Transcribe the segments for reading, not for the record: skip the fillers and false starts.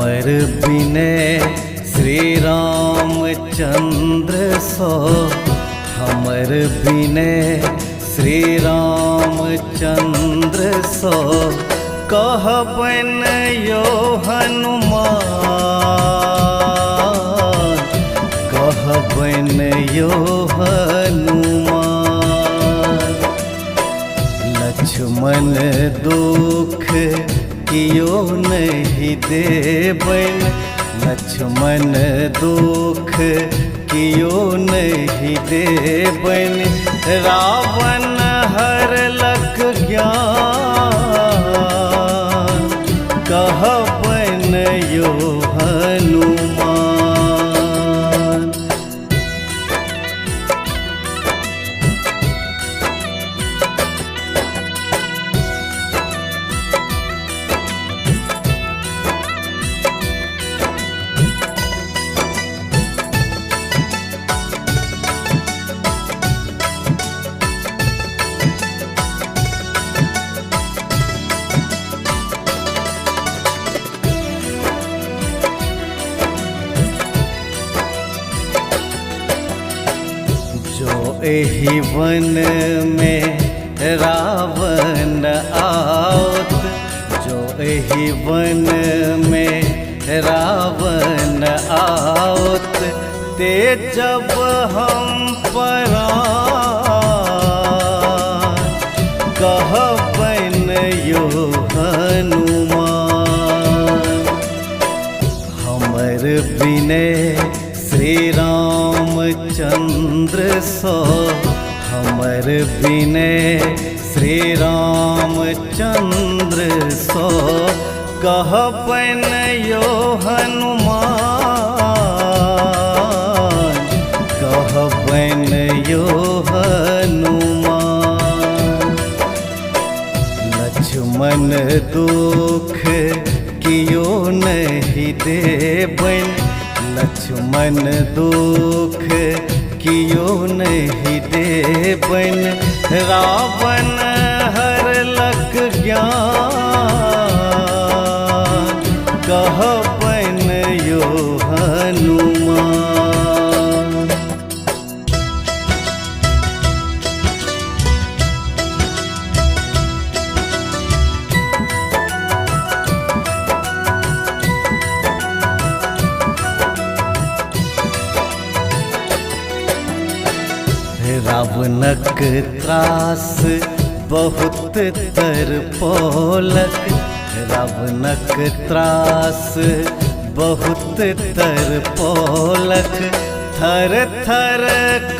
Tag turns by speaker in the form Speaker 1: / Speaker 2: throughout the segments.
Speaker 1: हमर विनय श्री रामचंद्र सो, हमर विनय श्री रामचंद्र सो, कहबन यो हनुमान, कहबन यो हनुमान। लक्ष्मण दुख कियो नहीं देबन, लक्ष्मण दुख कियो नहीं देबन, रावण हरलक ज्ञान, कहबन यो हनुमान। जो एहि वन में रावण आवत, जो एहि वन में रावण आवत, ते जब हम परान, कहबन यो हनुमान। हमर विनय श्री रामचंद्र सो, हमर विनय श्री रामचंद्र सो, कहबन यो हनुमान, कहबन यो हनुमान। लक्ष्मण दुख कियो नहीं देबन, लक्ष्मण दुख कियो नहीं देबन, रावण हरलक ज्ञान, कहबन यो हनुमान। रावणक त्रास बहुत तरपोलक, रावणक त्रास बहुत तरपोलक, थर थर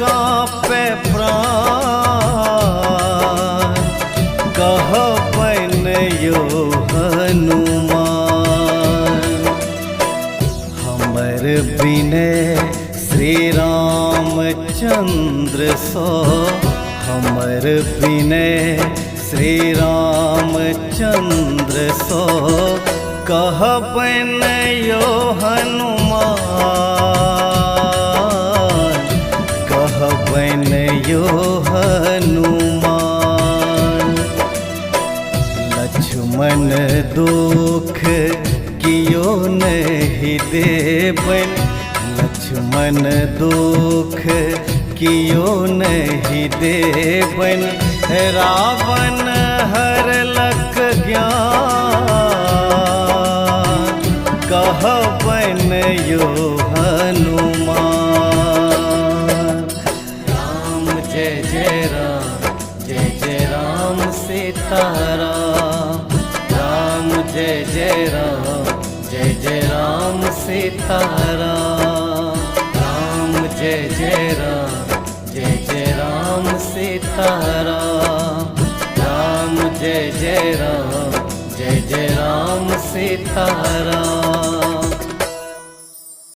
Speaker 1: काँपे प्राण, कहबन यो हनुमान। हमर विनय श्री रामचंद्र सो, हमर विनय श्री रामचंद्र सो, कहबन यो हनुमान, कहबन यो हनुमान। लक्ष्मण दुख कियो नहीं देबन, लक्ष्मण दुख कियो नहीं देबन, रावण हरलक ज्ञान, कहबन यो हनुमान। राम जय जय राम, जय जय राम सीताराम, राम जय जय राम, जय जय राम सीताराम, राम जय जय राम, जय जय राम सीताराम, राम जय जय राम, जय जय राम सीताराम।